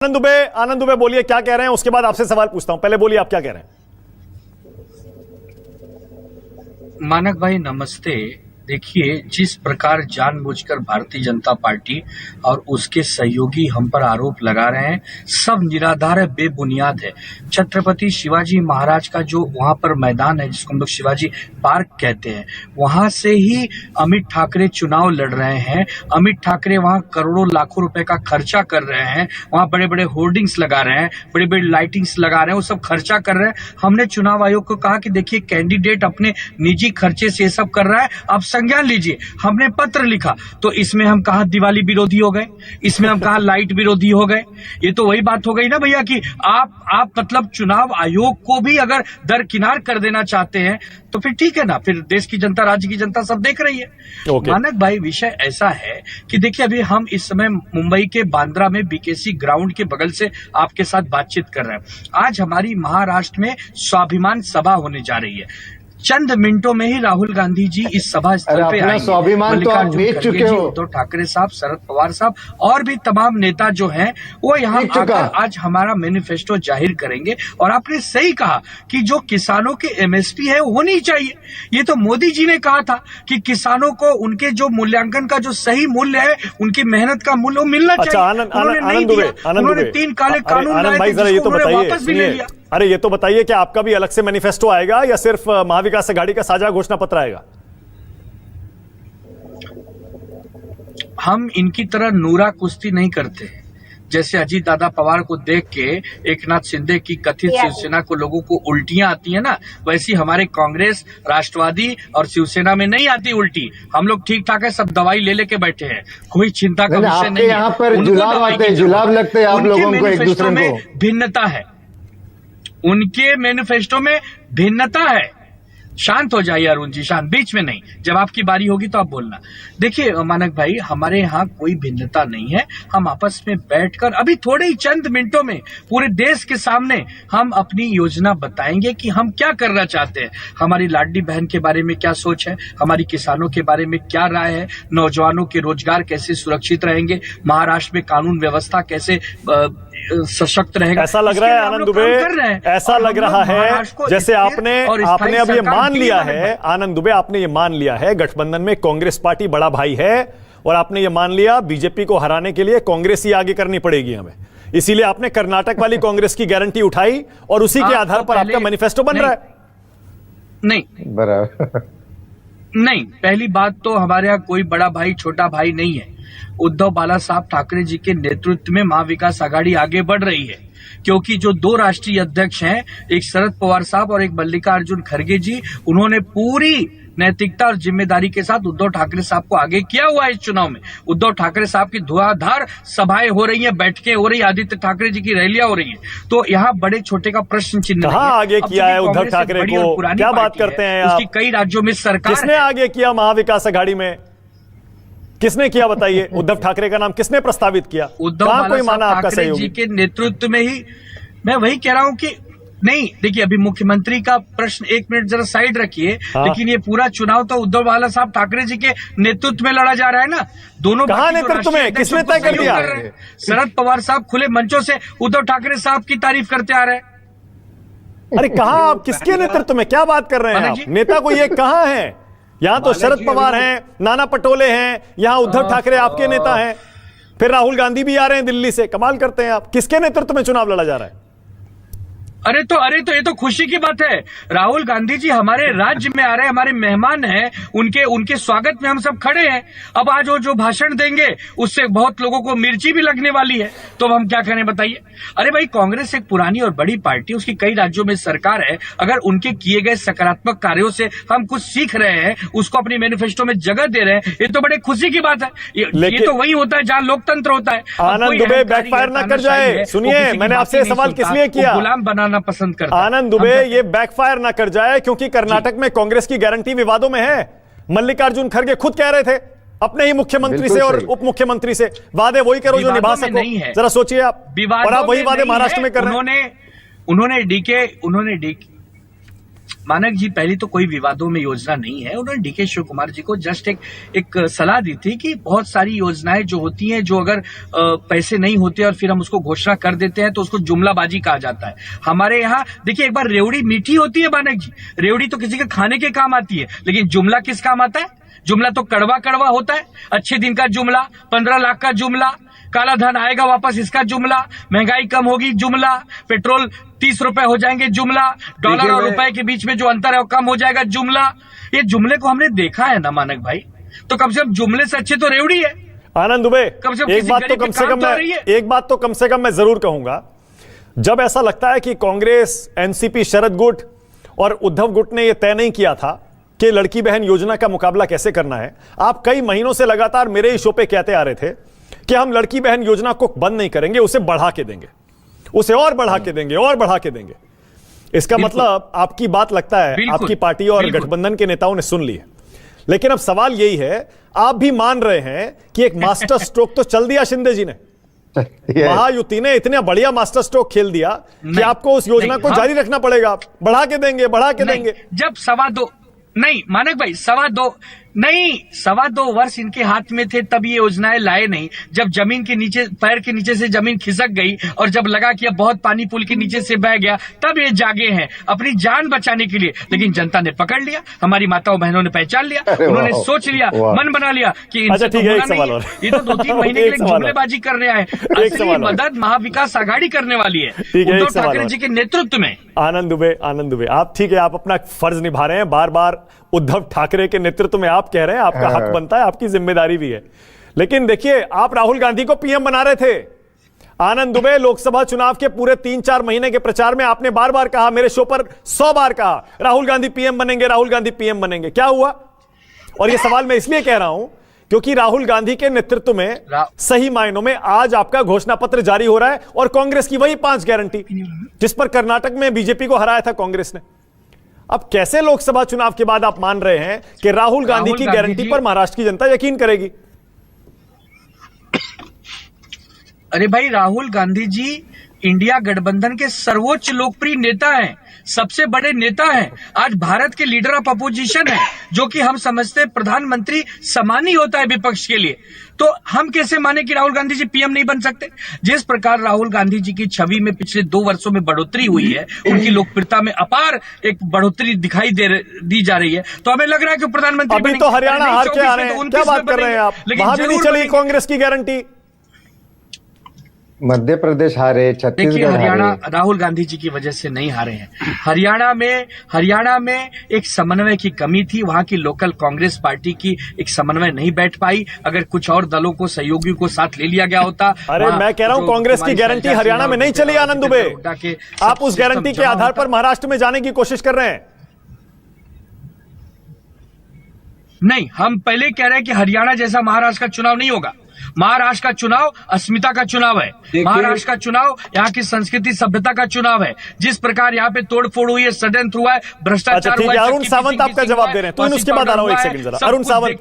आनंद दुबे बोलिए क्या कह रहे हैं, उसके बाद आपसे सवाल पूछता हूं। पहले बोलिए आप क्या कह रहे हैं। मानक भाई नमस्ते। देखिए, जिस प्रकार जानबूझकर भारतीय जनता पार्टी और उसके सहयोगी हम पर आरोप लगा रहे हैं, सब निराधार है, बेबुनियाद है। छत्रपति शिवाजी महाराज का जो वहां पर मैदान है, जिसको हम लोग शिवाजी पार्क कहते हैं, वहां से ही अमित ठाकरे चुनाव लड़ रहे हैं। अमित ठाकरे वहां करोड़ों लाखों रुपए का खर्चा कर रहे हैं, वहां बड़े बड़े होर्डिंग्स लगा रहे हैं, बड़ी बड़ी लाइटिंग्स लगा रहे हैं, वो सब खर्चा कर रहे हैं। हमने चुनाव आयोग को कहा कि देखिए, कैंडिडेट अपने निजी खर्चे से ये सब कर रहा है, आप संज्ञान लीजिए। हमने पत्र लिखा, तो इसमें हम कहा दिवाली विरोधी हो गए, इसमें हम कहा लाइट विरोधी हो गए। ये तो वही बात हो गई ना भैया कि आप मतलब चुनाव आयोग को भी अगर दरकिनार कर देना चाहते हैं तो फिर ठीक है ना, फिर देश की जनता, राज्य की जनता सब देख रही है। मानक भाई, विषय ऐसा है कि देखिए, अभी हम इस समय मुंबई के बांद्रा में बीकेसी ग्राउंड के बगल से आपके साथ बातचीत कर रहे हैं। आज हमारी महाराष्ट्र में स्वाभिमान सभा होने जा रही है। चंद मिनटों में ही राहुल गांधी जी इस सभा स्थल पे आएंगे। स्वाभिमान तो आप बेच चुके हो। उद्धव ठाकरे साहब, शरद पवार साहब और भी तमाम नेता जो हैं, वो यहाँ आकर आज हमारा मैनिफेस्टो जाहिर करेंगे। और आपने सही कहा कि जो किसानों के एमएसपी है वो होनी चाहिए। ये तो मोदी जी ने कहा था कि किसानों को उनके जो मूल्यांकन का जो सही मूल्य है, उनकी मेहनत का मूल्य मिलना चाहिए। उन्होंने 3 काले कानून लाए थे, जिसको उन्होंने वापस भी ले लिया। अरे ये तो बताइए कि आपका भी अलग से मैनिफेस्टो आएगा या सिर्फ महाविकास अघाड़ी का साझा घोषणा पत्र आएगा? हम इनकी तरह नूरा कुश्ती नहीं करते। जैसे अजीत दादा पवार को देख के एकनाथ शिंदे की कथित शिवसेना को लोगों को उल्टियां आती है ना, वैसी हमारे कांग्रेस, राष्ट्रवादी और शिवसेना में नहीं आती उल्टी। हम लोग ठीक ठाक है, सब दवाई ले लेके बैठे हैं, कोई चिंता का विषय नहीं है। यहाँ पर जुलाब लगते हैं आप लोगों को एक दूसरे को। भिन्नता है, उनके मैनिफेस्टो में भिन्नता है। शांत हो जाइए अरुण जी, शांत, बीच में नहीं। जब आपकी बारी होगी तो आप बोलना। देखिए मानक भाई, हमारे यहाँ कोई भिन्नता नहीं है। हम आपस में बैठकर अभी थोड़े ही चंद मिनटों में पूरे देश के सामने हम अपनी योजना बताएंगे कि हम क्या करना चाहते हैं। हमारी लाडली बहन के बारे में क्या सोच है, हमारी किसानों के बारे में क्या राय है, नौजवानों के रोजगार कैसे सुरक्षित रहेंगे, महाराष्ट्र में कानून व्यवस्था कैसे सशक्त रहेगा। ऐसा लग रहा है आनंद दुबे, ऐसा लग रहा है जैसे आपने अब ये मान लिया है, आनंद दुबे आपने ये मान लिया है गठबंधन में कांग्रेस पार्टी बड़ा भाई है, और आपने ये मान लिया बीजेपी को हराने के लिए कांग्रेस ही आगे करनी पड़ेगी हमें। इसीलिए आपने कर्नाटक वाली कांग्रेस की गारंटी उठाई और उसी के आधार पर आपका मैनिफेस्टो बन रहा है। नहीं बराबर नहीं, पहली बात तो हमारे यहाँ कोई बड़ा भाई छोटा भाई नहीं है। उद्धव बाला साहब ठाकरे जी के नेतृत्व में महाविकास आघाड़ी आगे बढ़ रही है, क्योंकि जो 2 राष्ट्रीय अध्यक्ष हैं, एक शरद पवार साहब और एक मल्लिकार्जुन खड़गे जी, उन्होंने पूरी नैतिकता और जिम्मेदारी के साथ उद्धव ठाकरे साहब को आगे किया हुआ है। इस चुनाव में उद्धव ठाकरे साहब की धुआंधार सभाएं हो रही हैं, बैठकें हो रही, आदित्य ठाकरे जी की रैलियां हो रही हैं। तो यहाँ बड़े छोटे का प्रश्न चिन्ह कहाँ आगे किया है उद्धव ठाकरे को? क्या बात करते हैं आप? उसकी कई राज्यों में सरकार, किसने आगे किया महाविकास आघाड़ी में? किसने किया बताइए? उद्धव ठाकरे का नाम किसने प्रस्तावित किया? उद्धव ठाकरे जी के नेतृत्व में ही। मैं वही कह रहा हूं कि नहीं, देखिए, अभी मुख्यमंत्री का प्रश्न 1 मिनट जरा साइड रखिए। लेकिन ये पूरा चुनाव तो उद्धव बाला साहब ठाकरे जी के नेतृत्व में लड़ा जा रहा है ना। दोनों कहां नेतृत्व में? किसने तय कर दिया? शरद पवार साहब खुले मंचों से उद्धव ठाकरे साहब की तारीफ करते आ रहे हैं। अरे कहां आप? किसके नेतृत्व में? क्या बात कर रहे हैं आप? नेता को ये कहां है? यहां तो शरद पवार हैं, नाना पटोले हैं, यहां उद्धव ठाकरे आपके नेता हैं, फिर राहुल गांधी भी आ रहे हैं दिल्ली से। कमाल करते हैं आप। किसके नेतृत्व में चुनाव लड़ा जा रहा है? अरे तो ये तो खुशी की बात है। राहुल गांधी जी हमारे राज्य में आ रहे हैं, हमारे मेहमान हैं, उनके स्वागत में हम सब खड़े हैं। अब आज वो जो भाषण देंगे उससे बहुत लोगों को मिर्ची भी लगने वाली है, तो हम क्या करें बताइए। अरे भाई, कांग्रेस एक पुरानी और बड़ी पार्टी, उसकी कई राज्यों में सरकार है। अगर उनके किए गए सकारात्मक कार्यों से हम कुछ सीख रहे हैं, उसको अपनी मैनिफेस्टो में जगह दे रहे हैं, ये तो बड़े खुशी की बात है। ये तो वही होता है जहां लोकतंत्र होता है। आनंद दुबे बैकफायर ना कर जाए। सुनिए, मैंने आपसे सवाल किस लिए किया? गुलाम बनाना पसंद करता है। आनंद दुबे, ये बैकफायर ना कर जाए, क्योंकि कर्नाटक में कांग्रेस की गारंटी विवादों में है। मल्लिकार्जुन खड़गे खुद कह रहे थे अपने ही मुख्यमंत्री से और उप मुख्यमंत्री से, वादे वही करो जो निभा सको। जरा सोचिए आप, और आप वही वादे महाराष्ट्र में कर रहे हैं। मानक जी, पहली तो कोई विवादों में योजना नहीं है। उन्होंने डीके शिव कुमार जी को जस्ट एक सलाह दी थी कि बहुत सारी योजनाएं जो होती हैं, जो अगर पैसे नहीं होते और फिर हम उसको घोषणा कर देते हैं तो उसको जुमलाबाजी कहा जाता है। हमारे यहाँ देखिए, एक बार रेवड़ी मीठी होती है मानक जी, रेवड़ी तो किसी के खाने के काम आती है, लेकिन जुमला किस काम आता है? जुमला तो कड़वा कड़वा होता है। अच्छे दिन का जुमला, 15 लाख का जुमला, काला धन आएगा वापस इसका जुमला, महंगाई कम होगी जुमला, पेट्रोल 30 रुपए हो जाएंगे जुमला, डॉलर और रुपए के बीच में जो अंतर है वो कम हो जाएगा जुमला। ये जुमले को हमने देखा है ना मानक भाई, तो कम से कम जुमले से अच्छे तो रेवड़ी है। आनंद दुबे, एक बात तो कम से कम मैं जरूर कहूंगा, जब ऐसा लगता है कि कांग्रेस, एनसीपी, शरद गुट और उद्धव गुट ने यह तय नहीं किया था कि लड़की बहन योजना का मुकाबला कैसे करना है, आप कई महीनों से लगातार मेरे ही शो पे कहते आ रहे थे कि हम लड़की बहन योजना को बंद नहीं करेंगे, उसे बढ़ा के देंगे, उसे और बढ़ा के देंगे और बढ़ा के देंगे। इसका मतलब आपकी बात लगता है आपकी पार्टी और गठबंधन के नेताओं ने सुन ली है। लेकिन अब सवाल यही है, आप भी मान रहे हैं कि एक मास्टर स्ट्रोक तो चल दिया शिंदे जी ने, महायुति ने इतना बढ़िया मास्टर स्ट्रोक खेल दिया कि आपको उस योजना को जारी रखना पड़ेगा, बढ़ा के देंगे। जब 2.25 नहीं मानक भाई, 2.25 वर्ष इनके हाथ में थे तब ये योजनाएं लाए नहीं। जब जमीन के नीचे, पैर के नीचे से जमीन खिसक गई और जब लगा कि अब बहुत पानी पुल के नीचे से बह गया, तब ये जागे हैं अपनी जान बचाने के लिए। लेकिन जनता ने पकड़ लिया, हमारी माताओं बहनों ने पहचान लिया, उन्होंने सोच लिया, मन बना लिया कि इनसे तो होना नहीं है। ये तो 2-3 महीने के लिए जुमलेबाजी कर रहे हैं। असली मदद महाविकास आघाड़ी करने वाली है उद्धव ठाकरे जी के नेतृत्व में। आनंद दुबे, आप ठीक है, आप अपना फर्ज निभा रहे हैं, बार बार उद्धव ठाकरे के नेतृत्व में आप कह रहे हैं, आपका हक बनता है, आपकी जिम्मेदारी भी है। लेकिन देखिए, आप राहुल गांधी को पीएम बना रहे थे। आनंद दुबे, लोकसभा चुनाव के पूरे 3-4 महीने के प्रचार में आपने बार बार कहा, मेरे शो पर 100 बार कहा, राहुल गांधी पीएम बनेंगे, राहुल गांधी पीएम बनेंगे। क्या हुआ? और यह सवाल मैं इसलिए कह रहा हूं क्योंकि राहुल गांधी के नेतृत्व में सही मायनों में आज आपका घोषणा पत्र जारी हो रहा है और कांग्रेस की वही 5 गारंटी जिस पर कर्नाटक में बीजेपी को हराया था कांग्रेस ने। अब कैसे लोकसभा चुनाव के बाद आप मान रहे हैं कि राहुल गांधी की गारंटी पर महाराष्ट्र की जनता यकीन करेगी? अरे भाई, राहुल गांधी जी इंडिया गठबंधन के सर्वोच्च लोकप्रिय नेता हैं, सबसे बड़े नेता हैं। आज भारत के लीडर ऑफ अपोजिशन है, जो कि हम समझते हैं प्रधानमंत्री समान ही होता है विपक्ष के लिए। तो हम कैसे माने कि राहुल गांधी जी पीएम नहीं बन सकते? जिस प्रकार राहुल गांधी जी की छवि में पिछले 2 वर्षों में बढ़ोतरी हुई है, उनकी लोकप्रियता में अपार एक बढ़ोतरी दिखाई दी जा रही है, तो हमें लग रहा है कि प्रधानमंत्री अभी तो हरियाणा हार के आ रहे हैं, क्या बात कर रहे हैं आप? वहां भी नहीं चली कांग्रेस की गारंटी। मध्य प्रदेश हारे, छत्तीसगढ़ हरियाणा राहुल गांधी जी की वजह से नहीं हारे हैं। हरियाणा में एक समन्वय की कमी थी, वहां की लोकल कांग्रेस पार्टी की एक समन्वय नहीं बैठ पाई। अगर कुछ और दलों को, सहयोगियों को साथ ले लिया गया होता। अरे मैं कह रहा हूं, कांग्रेस की गारंटी हरियाणा में नहीं चली। आनंद दुबे, आप उस गारंटी के आधार पर महाराष्ट्र में जाने की कोशिश कर रहे हैं? नहीं, हम पहले कह रहे हैं कि हरियाणा जैसा महाराष्ट्र का चुनाव नहीं होगा। महाराष्ट्र का चुनाव अस्मिता का चुनाव है। महाराष्ट्र का चुनाव यहाँ की संस्कृति सभ्यता का चुनाव है। जिस प्रकार यहाँ पे तोड़फोड़ हुई है, षड्यंत्र हुआ है, भ्रष्टाचार हुआ है। अरुण सावंत आपका जवाब दे रहे हैं, तो उसके बाद आ रहा हूं, 1 सेकंड जरा। अरुण सावंत,